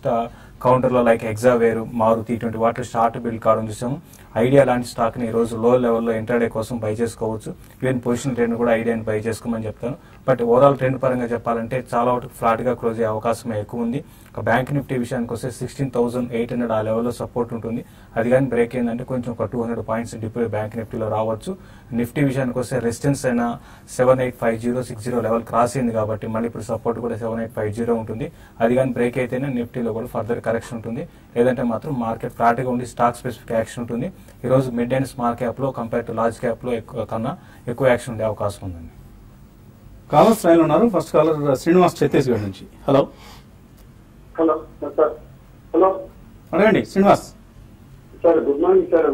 కౌంటర్ లో లైక్ ఎగ్జావేర్, మారుతి ఇటువంటి వాటి షార్ట్ బిల్డ్ కావడం చూసాము. ఐడియా లాంటి స్టాక్ ని ఈ రోజు లో లెవెల్లో ఇంటర్డే కోసం బై చేసుకోవచ్చు. ఈవెన్ పొజిషన్ ట్రెండ్ కూడా ఐడియాని బై చేసుకోమని చెప్తాను. బట్ ఓవరాల్ ట్రెండ్ పరంగా చెప్పాలంటే చాలా వరకు ఫ్లాట్ గా క్లోజ్ అయ్యే అవకాశం ఎక్కువ ఉంది. బ్యాంక్ నిఫ్టీ విషయానికి వస్తే 16,800 ఆ లెవెల్లో సపోర్ట్ ఉంటుంది. అది కానీ బ్రేక్ అయిందంటే కొంచెం ఒక 200 points డిప్ బ్యాంక్ నిఫ్టీలో రావచ్చు. నిఫ్టీ విషయానికి వస్తే రెసిస్టెన్స్ అయినా 785060 లెవెల్ క్రాస్ అయింది కాబట్టి మళ్ళీ ఇప్పుడు సపోర్ట్ కూడా 7850 ఉంటుంది. అది కానీ బ్రేక్ అయితేనే నిఫ్టీలో కూడా ఫర్దర్ కరెక్షన్ ఉంటుంది. లేదంటే మాత్రం మార్కెట్ ఫ్లాట్ గా ఉండి స్టాక్ స్పెసిఫిక్ యాక్షన్ ఉంటుంది. ఈ రోజు మిడ్ అండ్ స్మాల్ క్యాప్ లో కంపేర్ టు లార్జ్ క్యాప్ లో ఎక్కువ యాక్షన్ ఉండే అవకాశం ఉందండి. కాలర్స్ లైన్ ఉన్నారు. ఫస్ట్ కాలర్ శ్రీనివాస్ ఛత్తీస్గఢ్ నుంచి. Hello sir. హలో అడగండి Srinivas. Sir good morning sir.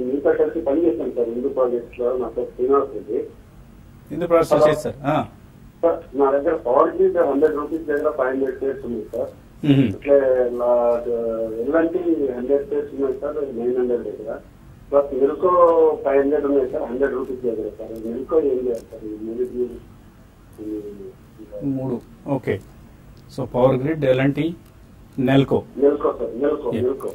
మీతో కలిసి పనిచేస్తాను సార్ హిందూ ప్రాజెక్ట్స్ లో. నా పేరు శ్రీనివాస్ రెడ్డి. హిందూ ప్రాజెక్ట్స్ చేస్తారు సార్ నా దగ్గర పవర్ 100 రూపీస్ దగ్గర 500 షేర్స్ ఉంది సార్. ఇట్లా ఎలాంటి 100 పేర్స్ ఉన్నాయి సార్, 900 దగ్గర. ప్లస్ మిల్కో 500 ఉన్నాయి సార్, 100 రూపీస్ దగ్గర సార్. మిల్కో ఏం చేస్తారు? మూడు. Okay. So power grid, LNT, Nelco. Milko sir, Milko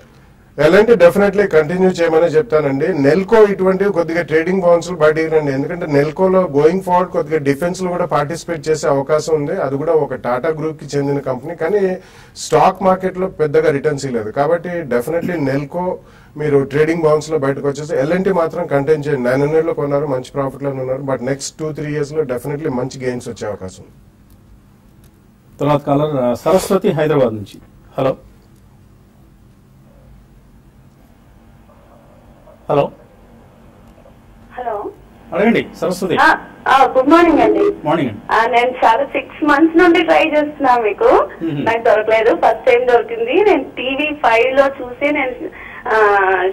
ఎలాంటి డెఫినెట్లీ కంటిన్యూ చేయమని చెప్తానండి. నెల్కో ఇటువంటివి కొద్దిగా ట్రేడింగ్ బౌన్స్ బయటికి రండి, ఎందుకంటే నెల్కోలో గోయింగ్ ఫార్వర్డ్ కొద్దిగా డిఫెన్స్ లో కూడా పార్టిసిపేట్ చేసే అవకాశం ఉంది. అది కూడా ఒక టాటా గ్రూప్ కి చెందిన కంపెనీ, కానీ స్టాక్ మార్కెట్ లో పెద్దగా రిటర్న్స్ ఇవ్వలేదు. కాబట్టి డెఫినెట్లీ నెల్కో మీరు ట్రేడింగ్ బౌన్స్ లో బయటకు వచ్చేసి ఎల్ఎన్టీ మాత్రం కంటైన్ చేయండి. 900 లో కొన్నారు, మంచి ప్రాఫిట్ లో ఉన్నారు. బట్ నెక్స్ట్ 2-3 ఇయర్స్ లో డెఫినెట్లీ మంచి గెయిన్స్ వచ్చే అవకాశం ఉంది. తర్వాత కాలర్ సరస్వతి హైదరాబాద్ నుంచి. హలో హలో హలో, అడగండి సరస్వతి. గుడ్ మార్నింగ్ అండి. మార్నింగ్ అండి. నేను చాలా 6 months నుండి ట్రై చేస్తున్నా, మీకు నాకు దొరకలేదు. ఫస్ట్ టైం దొరికింది. నేను టీవీ 5 లో చూసి నేను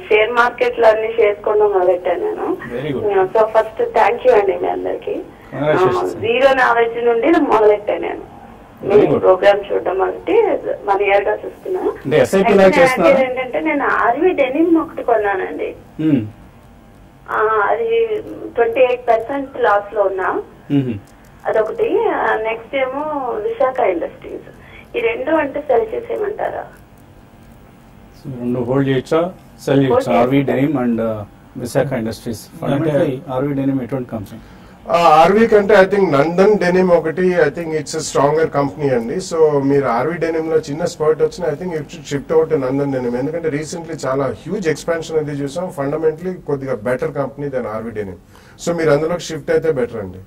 షేర్ మార్కెట్ లో అన్ని షేర్స్ కొనడం మొదలెట్టాను నేను. సో ఫస్ట్ థ్యాంక్ యూ అండి మీ అందరికి. 0 నాలెడ్జ్ నుండి మొదలెట్టాను నేను మీ ప్రోగ్రామ్ చూడడం. అంటే 1 year గా చూస్తున్నా. ఏంటంటే నేను ఆర్వీ డెనిమ్ ఒకటి కొన్నానండి. అది 28% లాస్ లో ఉన్నా, అదొకటి. నెక్స్ట్ ఏమో విశాఖ ఇండస్ట్రీస్. ఈ రెండు అంటే సెల్ చేసేయమంటారా? రెండు హోల్డ్ చేయొచ్చా, సెల్ చేయొచ్చా? RV denim and Visakha industries. RV denim ఎటువంటి కంపెనీ? ఆర్వీ కంటే ఐ థింక్ నందన్ డెనిమ్ ఒకటి, I think it's stronger company అండి. సో మీరు ఆర్వీ డెనిమ్ లో చిన్న స్పాట్ వచ్చిన I think it shift out Nandan denim, ఎందుకంటే రీసెంట్లీ చాలా హ్యూజ్ ఎక్స్పాన్షన్ అది చూసాం. ఫండమెంటలీ కొద్దిగా better company then RV denim. So మీరు అందులోకి షిఫ్ట్ అయితే బెటర్ అండి.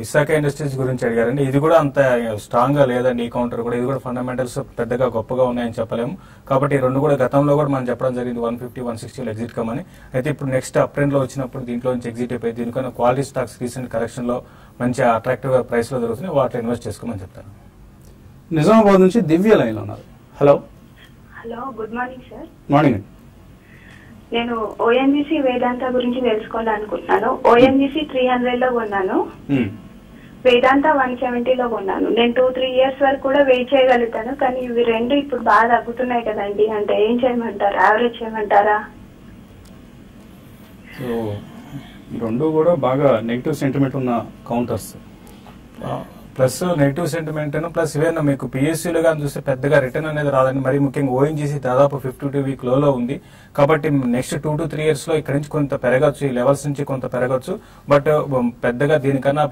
విశాఖ ఇండస్ట్రీస్ గురించి అడిగారండి. ఇది కూడా అంత స్ట్రాంగ్ గా లేదండి. ఈ కౌంటర్ కూడా, ఇది కూడా ఫండమెంటల్స్ పెద్దగా గొప్పగా ఉన్నాయని చెప్పలేము. కాబట్టి రెండు కూడా గతంలో కూడా మనం చెప్పడం జరిగింది 150-160 ఎగ్జిట్ కమని. అయితే ఇప్పుడు నెక్స్ట్ అప్ ట్రెండ్ లో వచ్చినప్పుడు దీంట్లో నుంచి ఎగ్జిట్ అయిపోయి దీనికన్నా క్వాలిటీ స్టాక్స్ రీసెంట్ కరెక్షన్ లో మంచి అట్రాక్టివ్ ప్రైస్ లో దొరుకుతున్నాయి, వాటిలో ఇన్వెస్ట్ చేసుకోమని చెప్తాను. నిజామాబాద్ నుంచి దివ్య లైన్ లో ఉన్నారు. Hello hello, good morning sir. Morning అండి. నేను ఓఎన్జీసీ వేదాంత గురించి తెలుసుకోవాలనుకుంటున్నాను. ఓఎన్జీసీ 300 లో కొన్నాను, వేదాంత 170 లో కొన్నాను. నేను 2-3 years వరకు కూడా వెయిట్ చేయగలుగుతాను, కానీ ఇవి రెండు ఇప్పుడు బాగా తగ్గుతున్నాయి కదండి. అంటే ఏం చేయమంటారు? యావరేజ్ చేయమంటారా? సో రెండు కూడా బాగా నెగిటివ్ సెంటిమెంట్ ఉన్న counters. Plus negative sentiment plus ఇవేనా మీకు పిఎస్సీలో కానీ చూస్తే పెద్దగా రిటర్న్ అనేది రాదని. మరి ముఖ్యంగా ఓఎన్జీసీ దాదాపు 52 వీక్ లోలో ఉంది. కాబట్టి నెక్స్ట్ 2 to 3 years లో ఇక్కడ నుంచి కొంత పెరగచ్చు, ఈ లెవెల్స్ నుంచి కొంత పెరగచ్చు. బట్ పెద్దగా దీనికన్నా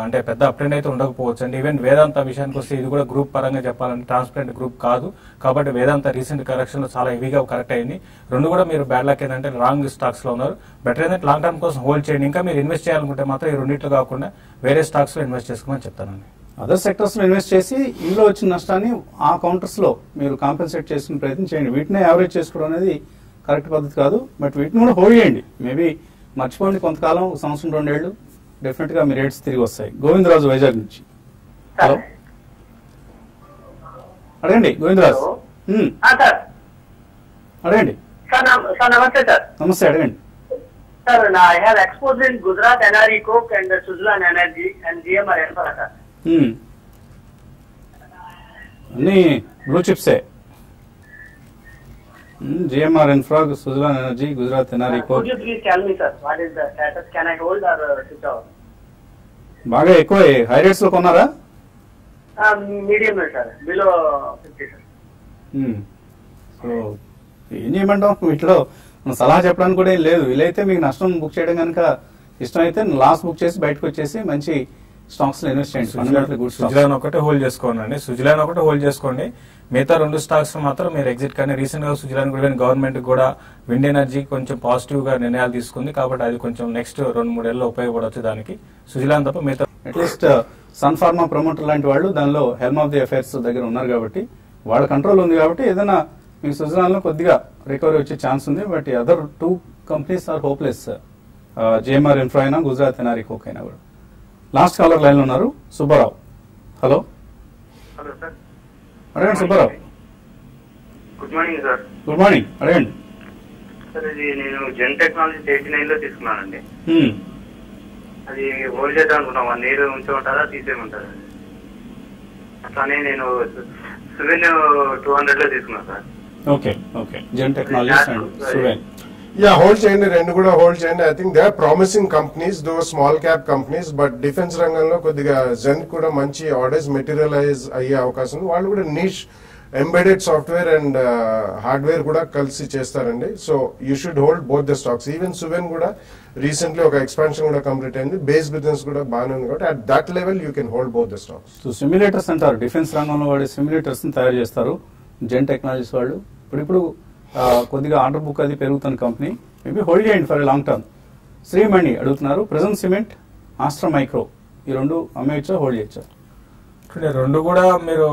అంటే పెద్ద అప్ట్రెండ్ అయితే ఉండకపోవచ్చు అండి. ఈవెన్ వేదాంత విషయానికి వస్తే ఇది కూడా గ్రూప్ పరంగా చెప్పాలంటే ట్రాన్స్పరెంట్ గ్రూప్ కాదు. కాబట్టి వేదాంత రీసెంట్ కరెక్షన్ లో చాలా హెవీగా కరెక్ట్ అయింది. రెండు కూడా మీరు బ్యాడ్ లక్ ఏంటంటే రాంగ్ స్టాక్స్ లో ఉన్నారు. బెటర్ ఏంటంటే లాంగ్ టర్మ్ కోసం హోల్డ్ చేయండి. ఇంకా మీరు ఇన్వెస్ట్ చేయాలనుకుంటే మాత్రం ఈ రెండింటిలో కాకుండా వేరే స్టాక్స్ లో ఇన్వెస్ట్ చేసుకోమని చెప్తానండి. అదర్ సెక్టర్స్ లో ఇన్వెస్ట్ చేసి ఇందులో వచ్చిన నష్టాన్ని ఆ కౌంటర్స్ లో మీరు కాంపెన్సేట్ చేసుకునే ప్రయత్నం చేయండి. వీటినే యావరేజ్ చేసుకోవడం అనేది కరెక్ట్ పద్ధతి కాదు. బట్ వీటిని కూడా హోల్డ్ చేయండి. మేబీ మర్చిపోండి కొంతకాలం, 1-2 ఏళ్ళు డెఫినెట్ గా మీ రేట్స్ తిరిగి వస్తాయి. గోవిందరాజు వైజాగ్ నుంచి. హలో అడగండి గోవిందరాజు. అడగండి. నమస్తే సార్. నమస్తే, అడగండి. Sir, I have exposed in Gujarat NRE Coke and Suzlon Energy and GMR Infra, sir. అన్ని blue చిప్సే. GMR Infra, Suzlon Energy, Gujarat NRE Coke. Could you please tell me, sir, what is the status? Can I hold or switch off? బాగా ఎక్కువ హై రేట్స్ లో కొన్నారా? Medium, sir. Below 50, sir. So ఏం చేయమంటాం, వీటిలో సలహా చెప్పడానికి కూడా ఏం లేదు. వీలైతే మీకు నష్టం బుక్ చేయడం కనుక ఇష్టం అయితే లాస్ బుక్ చేసి బయటకు వచ్చేసి మంచి స్టాక్స్ లో ఇన్వెస్ట్ చేయండి. సుజలాన్ ఒకటే హోల్డ్ చేసుకోండి. సుజలాన్ ఒకటే హోల్డ్ చేసుకోండి. మిగతా 2 స్టాక్స్ మాత్రం మీరు ఎగ్జిట్. కానీ రీసెంట్ గా సుజలాన్ కూడా గవర్నమెంట్ కూడా విండ్ ఎనర్జీ కొంచెం పాజిటివ్ గా నిర్ణయాలు తీసుకుంది. కాబట్టి అది కొంచెం నెక్స్ట్ 2-3 ఏళ్ళలో ఉపయోగపడవచ్చు దానికి. సుజలాన్ తప్ప మిగతా అట్లీస్ట్ సన్ ఫార్మా ప్రమోటర్ లాంటి వాళ్ళు దానిలో హెల్మ్ ఆఫ్ ది అఫైర్స్ దగ్గర ఉన్నారు కాబట్టి వాళ్ళ కంట్రోల్ ఉంది. కాబట్టి ఏదైనా మీకు సుజలాన్ లో కొద్దిగా రికవరీ వచ్చే ఛాన్స్ ఉంది. But other 2 companies are hopeless. GMR Infra అయినా గుజరాత్ NRE Coke అయినా కూడా. లాస్ట్ కాలర్ లైన్ లో ఉన్నారు సుబ్బారావు. హలో అడగండి Subbarao. Good morning sir. Good morning, అడగండి సార్. ఇది నేను జెన్ టెక్నాలజీ 89 లో తీసుకున్నానండి. అది హోల్డ్ చేద్దాం అనుకున్నాం. 1 year ఉంచమంటారా తీసేయమంటారా? అట్లానే నేను సువెన్ 200 లో తీసుకున్నాను sir. Okay okay, Zen technologies and Suven. Hold చేయండి, రెండు కూడా హోల్డ్ చేయండి. I think they are promising companies, though small cap companies. But defence రంగంలో కొద్దిగా జెన్ కూడా మంచి ఆర్డర్స్ మెటీరియలైజ్ అయ్యే అవకాశం ఉంది. వాళ్ళు కూడా niche embedded software and hardware కూడా కలిసి చేస్తారండి. So you should hold both the stocks. Even Suven కూడా రీసెంట్లీ ఒక ఎక్స్పాన్షన్ కూడా కంప్లీట్ అయింది, బేస్ బిజినెస్ కూడా బాగానే ఉంది కాబట్టి at that level you can hold both the stocks. So simulators అంటారు, డిఫెన్స్ రంగంలో వాడే సిమ్యులేటర్స్ తయారు చేస్తారు జెన్ టెక్నాలజీస్ వాళ్ళు. ఇప్పుడు కొద్దిగా ఆర్డర్ బుక్ అది పెరుగుతున్న కంపెనీ, మేబీ హోల్డ్ చేయండి ఫర్ లాంగ్ టర్మ్. శ్రీమణి అడుగుతున్నారు, ప్రెజెంట్ సిమెంట్, ఆస్ట్రా మైక్రో, ఈ రెండు అమ్మేయచ్చా, హోల్డ్ చేయొచ్చా? రెండు కూడా మీరు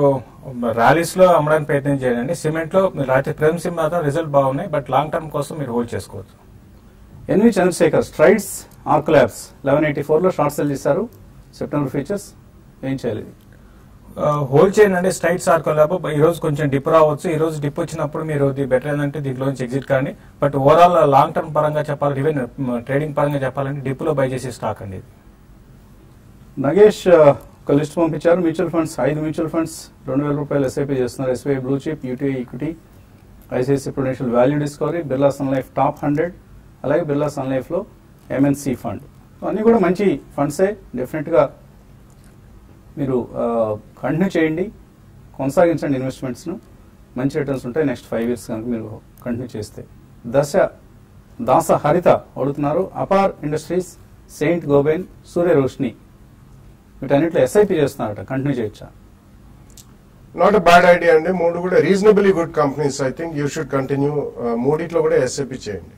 ర్యాలీస్ లో అమ్మడానికి ప్రయత్నం చేయండి. సిమెంట్ లో మీరు రాత్రి ప్రెజెంట్ సిమ్ మాత్రం రిజల్ట్ బాగున్నాయి, బట్ లాంగ్ టర్మ్ కోసం మీరు హోల్డ్ చేసుకోవచ్చు. NV Chandrashekhar, Strides Arcolab 1184 లో షార్ట్ సెల్ చేశారు, సెప్టెంబర్ ఫీచర్స్ ఏం చేయాలి? హోల్డ్ చేయండి. స్ట్రైట్స్ ఆర్కోలాబ్ ఈ రోజు కొంచెం డిప్ రావచ్చు, ఈ రోజు డిప్ వచ్చినప్పుడు మీరు బెటర్ ఏంటంటే దీంట్లో నుంచి ఎగ్జిట్ కానీ. బట్ ఓవరాల్ లాంగ్ టర్మ్ పరంగా చెప్పాలి, ఈవెన్ ట్రేడింగ్ పరంగా చెప్పాలంటే డిప్ లో బై చేసే స్టాక్ అండి. నగేష్ ఒక లిస్ట్ పంపించారు, మ్యూచువల్ ఫండ్స్ 5 మ్యూచువల్ ఫండ్స్ 2000 రూపాయలు ఎస్ఐపి చేస్తున్నారు. SBI blue chip, UTI equity, ICICI prudential value discovery, Birla sun life top 100, అలాగే బిర్లా సన్ లైఫ్ లో ఎంఎన్సి ఫండ్. అన్ని కూడా మంచి ఫండ్సే. డెఫినెట్ గా మీరు కంటిన్యూ చేయండి, కొనసాగించండి ఇన్వెస్ట్మెంట్స్ను, మంచి రిటర్న్స్ ఉంటాయి నెక్స్ట్ 5 years కనుక మీరు కంటిన్యూ చేస్తే. దాస హరిత అడుగుతున్నారు, అపార్ ఇండస్ట్రీస్, సెయింట్ గోబెన్, సూర్య రోష్ని, వీటన్నిటిలో ఎస్ఐపి చేస్తున్నారట, కంటిన్యూ చేయొచ్చా? నాట్ అ బ్యాడ్ ఐడియా అండి, మూడు కూడా reasonably good companies. I think you should continue, మూడిట్లో కూడా ఎస్ఐపి చేయండి.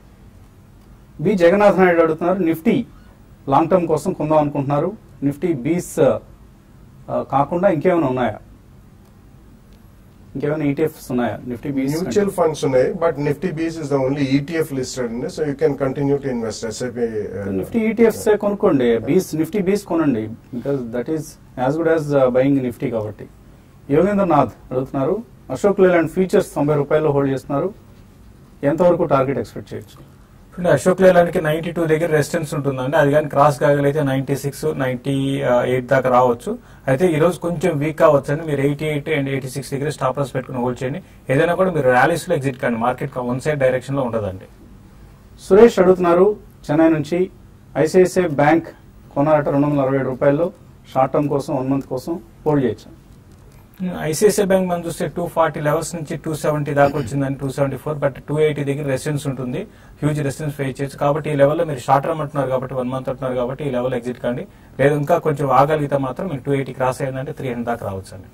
బి జగన్నాథ్ నాయుడు అడుగుతున్నారు, నిఫ్టీ లాంగ్ టర్మ్ కోసం కొందాం అనుకుంటున్నారు, నిఫ్టీ బీస్ కాకుండా ఇంకేమైనా ఉన్నాయా, ఇంకేమైనా ఈటీఎఫ్స్ ఉన్నాయా? నిఫ్టీ బీస్ మ్యూచువల్ ఫండ్స్ ఉన్నాయి, but Nifty BeES is the only ETF listed అండి. So you can continue to invest SIP. Nifty ETFs కొనుక్కోండి, నిఫ్టీ బీస్ కొనండి, because that is as good as buying Nifty కాబట్టి. యోగేంద్రనాథ్ అడుగుతున్నారు, అశోక్ లేలాండ్ ఫ్యూచర్స్ 90 రూపాయలు హోల్డ్ చేస్తున్నారు, ఎంతవరకు టార్గెట్ ఎక్స్పెక్ట్ చేయొచ్చు? అశోక్ లేలాండ్కి 92 దగ్గర రెసిస్టెన్స్ ఉంటుందండి, అది కానీ క్రాస్ కాగలైతే 96, 98 దాకా రావచ్చు. అయితే ఈ రోజు కొంచెం వీక్ కావచ్చు అండి, మీరు 88 and 86 దగ్గర స్టాప్ లాస్ పెట్టుకుని హోల్డ్ చేయండి. ఏదైనా కూడా మీరు ర్యాలీస్ లో ఎగ్జిట్ కానీ, మార్కెట్ వన్ సైడ్ డైరెక్షన్ లో ఉండదండి. సురేష్ అడుగుతున్నారు, చెన్నై నుంచి, ఐసిఐసిఐ బ్యాంక్ కొన్నారట 267 రూపాయల్లో, షార్ట్ టర్మ్ కోసం 1 month కోసం హోల్డ్ చేయొచ్చు. ఐసిఐసిఐ బ్యాంక్ మనం చూస్తే 240 లెవెల్స్ నుంచి 270 దాకా వచ్చిందని, 274, బట్ 280 దగ్గర రెసిస్టెన్స్ ఉంటుంది, హ్యూజ్ రెసిస్టెన్స్ ఫేస్ చేయొచ్చు. కాబట్టి ఈ లెవెల్లో మీరు షార్ట్ టర్మ్ అంటున్నారు కాబట్టి 1 month అంటున్నారు కాబట్టి ఈ లెవెల్ ఎగ్జిట్ కండి. లేదు ఇంకా కొంచెం ఆగలిగితే మాత్రం మీకు 280 క్రాస్ అయిందంటే 300 దాకా రావచ్చు అండి.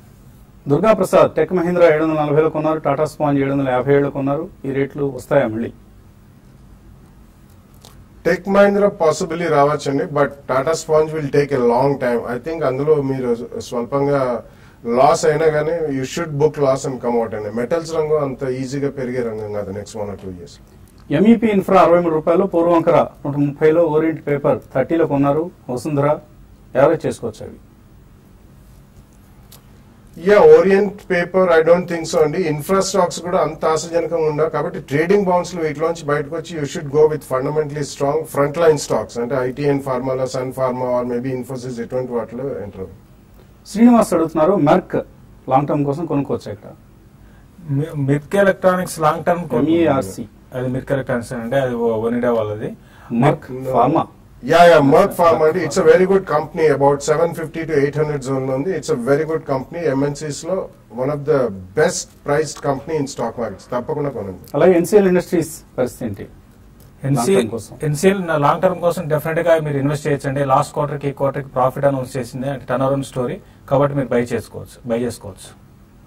దుర్గా ప్రసాద్, టెక్ మహీంద్రా 740లో కొన్నారు, టాటా స్పాంజ్ 757లో కొన్నారు, ఈ రేట్లు వస్తాయా మళ్ళీ? టెక్ మహీంద్రా పాసిబిలీ రావచ్చండి, but Tata sponge will take a long time. I think అందులో మీరు స్వల్పంగా లాస్ అయినా కానీ you should book loss and come out అండి. మెటల్స్ రంగం అంత ఈజీగా పెరిగే రంగం కాదు next 1 or 2 years. MEP infra 63 రూపాయలు, పూర్వంకర 130లో, ఓరియంట్ పేపర్ 30లో కొన్నారు, వసుంధర యావరేజ్ చేసుకోవచ్చు అవి? Orient paper I don't think so అండి. ఇన్ఫ్రా స్టాక్స్ కూడా అంత ఆశాజనకంగా ఉండవు కాబట్టి ట్రేడింగ్ బౌన్స్ లో వీటిలోంచి బయటకు వచ్చి you should go with fundamentally strong front line stocks, అంటే ఐటీఎన్ ఫార్మాలో, sun pharma or maybe Infosys, ఎటువంటి వాటిలో ఎంటర్. శ్రీనివాస్ అడుగుతున్నారు, మెర్క్ లాంగ్ టర్మ్ కోసం కొనుక్కోవచ్చు ఇక్కడ? మిర్క్ ఎలక్ట్రానిక్స్ లాంగ్ టర్మ్, MERC, అది మిర్క్ ఎలక్ట్రానిక్స్ అంటే అది ఒనిడా వాళ్ళది. Merck pharma, Merck Pharma, it's a very good company, about 750 to 800 zone ఉంది. It's a very good company, MNCs లో one of the best priced company in stock markets, తప్పకుండా కొనండి. అలాగే ఎన్సిఎల్ ఇండస్ట్రీస్ పరిస్థితి ఏంటి? ఎన్సిఎల్ లాంగ్ టర్మ్ కోసం డెఫినెట్ గా మీరు ఇన్వెస్ట్ చేయొచ్చండి. లాస్ట్ క్వార్టర్ కి ప్రాఫిట్ అనౌన్స్ చేసింది, అంటే టర్న్ అరౌండ్ స్టోరీ కాబట్టి మీరు బై చేసుకోవచ్చు.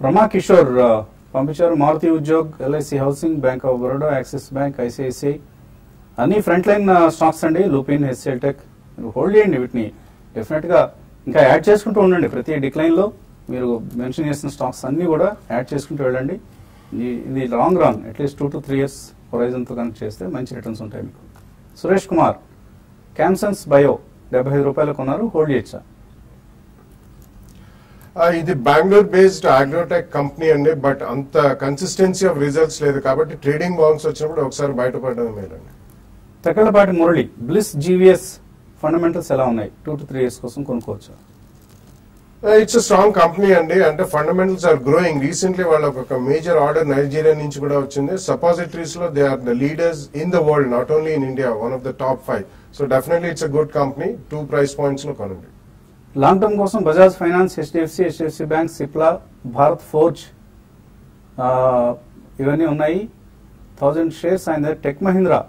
రమా కిషోర్ పంపించారు, Maruti Udyog, LIC housing, bank of Baroda, axis bank, ICICI అన్ని ఫ్రంట్ లైన్ స్టాక్స్ అండి. లూపిన్, హెచ్సిఎల్ టెక్ మీరు హోల్డ్ చేయండి, వీటిని డెఫినెట్ గా ఇంకా యాడ్ చేసుకుంటూ ఉండండి. ప్రతి డిక్లైన్ లో మీరు మెన్షన్ చేసిన స్టాక్స్ అన్ని కూడా యాడ్ చేసుకుంటూ వెళ్ళండి. ఇది long run, at least 2 to 3 years horizon తో కనెక్ట్ చేస్తే మంచి రిటర్న్స్ ఉంటాయి మీకు. సురేష్ కుమార్, క్యాన్సన్స్ బయో 75 రూపాయలు కొన్నారు, హోల్డ్ చేయొచ్చా? ఇది బెంగళూరు బేస్డ్ అగ్రోటెక్ కంపెనీ అండి, బట్ అంత కన్సిస్టెన్సీ ఆఫ్ రిజల్ట్స్ లేదు కాబట్టి ట్రేడింగ్ బౌన్స్ వచ్చినప్పుడు ఒకసారి బయటపడడం మేలండి. తెక్కలపాటి మురళి, బ్లిస్ జీవీఎస్ ఫండమెంటల్స్ ఎలా ఉన్నాయి, 2 to 3 years కోసం కొనుక్కోవచ్చు? ఇట్స్ స్ట్రాంగ్ కంపెనీ అండి. అంటే ఫండమెంటల్స్ ఆర్ గ్రోయింగ్. రీసెంట్లీ వాళ్ళ ఒక మేజర్ ఆర్డర్ నైజీరియా నుంచి కూడా వచ్చింది. సపోజిటరీస్ లో they are the leaders in the world, not only in India, one of the top 5. So definitely it's a good company. 2 price points లో కొనండి. లాంగ్ టర్మ్ కోసం Bajaj finance, HDFC bank, Cipla, Bharat forge ఇవన్నీ ఉన్నాయి. 1000 shares and tech Mahindra.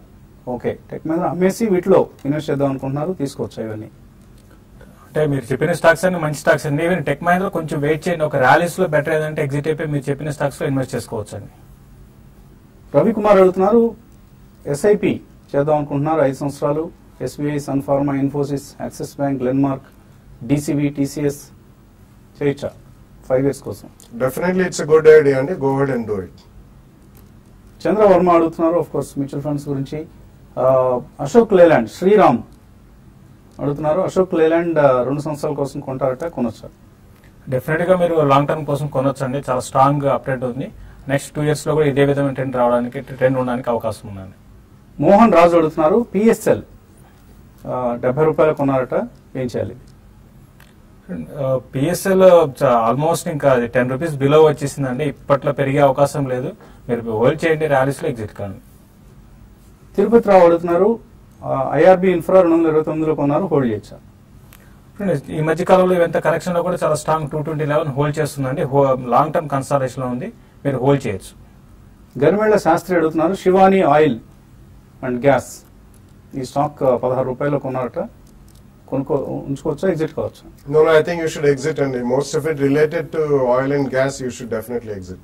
Okay, tech Mahindra అమ్మేసి వీటిలో ఇన్వెస్ట్ చేద్దాం అనుకుంటున్నారు, తీసుకోవచ్చు ఇవన్నీ. అంటే మీరు చెప్పిన స్టాక్స్ అన్ని మంచి స్టాక్స్ అండి. ఈవెన్ టెక్ మహీంద్రా కొంచెం వెయిట్ చేయండి, ఒక ర్యాలీస్ లో బెటర్ ఏదంటే ఎగ్జిట్ అయిపోయి మీరు చెప్పిన స్టాక్స్ లో ఇన్వెస్ట్ చేసుకోవచ్చు అండి. రవికుమార్ అడుగుతున్నారు, ఎస్ఐపి చేద్దాం అనుకుంటున్నారు 5 సంవత్సరాలు, SBI, sun pharma, Infosys, axis bank, Glenmark, DCB, TCS చేయొచ్చా 5 years కోసం? Definitely it's a good idea అండి. Go ahead and do it. Chandravarma అడుగుతున్నారు, ఆఫ్ కోర్స్ మ్యూచువల్ ఫండ్స్ గురించి. అశోక్ లేలాండ్, శ్రీరామ్ అడుగుతున్నారు, అశోక్ లేలాండ్ 2 సంవత్సరాల కోసం కొంటారట, కొనొచ్చా? డెఫినెట్ గా మీరు లాంగ్ టర్మ్ కోసం కొనొచ్చు అండి. చాలా స్ట్రాంగ్ అప్డేట్ ఉంది. నెక్స్ట్ 2 years లో కూడా ఇదే విధమైన ట్రెండ్ రావడానికి, ట్రెండ్ ఉండడానికి అవకాశం ఉందండి. మోహన్ రాజు అడుగుతున్నారు, పిఎస్ఎల్ 70 రూపాయలు కొన్నారట, ఏం చేయాలి? పిఎస్ఎల్ ఆల్మోస్ట్ ఇంకా 10 rupees బిలో వచ్చేసిందండి. ఇప్పట్లో పెరిగే అవకాశం లేదు. మీరు హోల్డ్ చేయండి, ర్యాలీస్ లో ఎగ్జిట్ కాండి. తిరుపతి రావు అడుగుతున్నారు, ఐఆర్బి ఇన్ఫ్రా 229లో కొన్నారు, హోల్డ్ చేయొచ్చా? ఈ మధ్య కాలంలో ఎంత కరెక్షన్ లో కూడా చాలా స్ట్రాంగ్ 220 హోల్డ్ చేస్తుందండి. లాంగ్ టర్మ్ కన్సాలేషన్ లో ఉంది, మీరు హోల్డ్ చేయొచ్చు. గరిమెళ్ల శాస్త్రి అడుగుతున్నారు, శివాని ఆయిల్ అండ్ గ్యాస్ ఈ స్టాక్ 16 రూపాయలు కొన్నారట, ఉంచుకోవచ్చా, exit కావచ్చా? No, I think you should exit, and most of it related to oil and gas, you should definitely exit.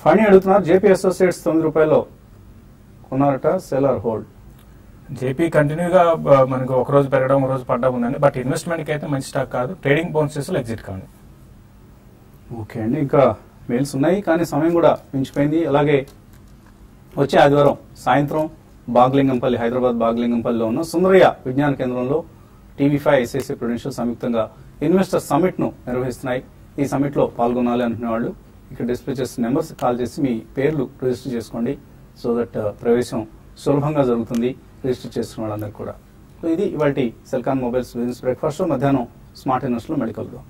Phani అడుగుతున్నారు, జేపీ అసోసియేట్స్ 9 రూపాయలు కొన్నారట, సెల్ ఆర్ హోల్డ్? జేపీ కంటిన్యూగా మనకు ఒక రోజు పెరగడం ఒక రోజు పడ్డం ఉందండి. బట్ ఇన్వెస్ట్మెంట్ కి అయితే మంచి స్టాక్ కాదు. ట్రేడింగ్ బౌన్సెస్ లో ఎగ్జిట్ కాండి. ఓకే అండి, ఇంకా మెయిల్స్ ఉన్నాయి కానీ సమయం కూడా మించిపోయింది. అలాగే వచ్చే ఆదివారం సాయంత్రం బాగ్లింగంపల్లి, హైదరాబాద్ బాగ్లింగంపల్లిలో ఉన్న సుందరయ్య విజ్ఞాన కేంద్రంలో టీవీ5 ఐసిఐసిఐ ప్రుడెన్షియల్ సంయుక్తంగా ఇన్వెస్టర్ సమ్మిట్ ను నిర్వహిస్తున్నాయి. ఈ సమ్మిట్ లో పాల్గొనాలి అనుకునే వాళ్ళు ఇక్కడ డిస్ప్లే చేసిన నెంబర్స్ కాల్ చేసి మీ పేర్లు రిజిస్టర్ చేసుకోండి. సో దట్ ప్రవేశం సులభంగా జరుగుతుంది రిజిస్టర్ చేస్తున్న వాళ్ళందరికీ కూడా. సో ఇది ఇవాళ సెల్కాన్ మొబైల్స్ బిజినెస్ బ్రేక్ఫాస్ట్. మధ్యాహ్నం స్మార్ట్ ఇన్వెస్ట్ లో మెడికల్ గా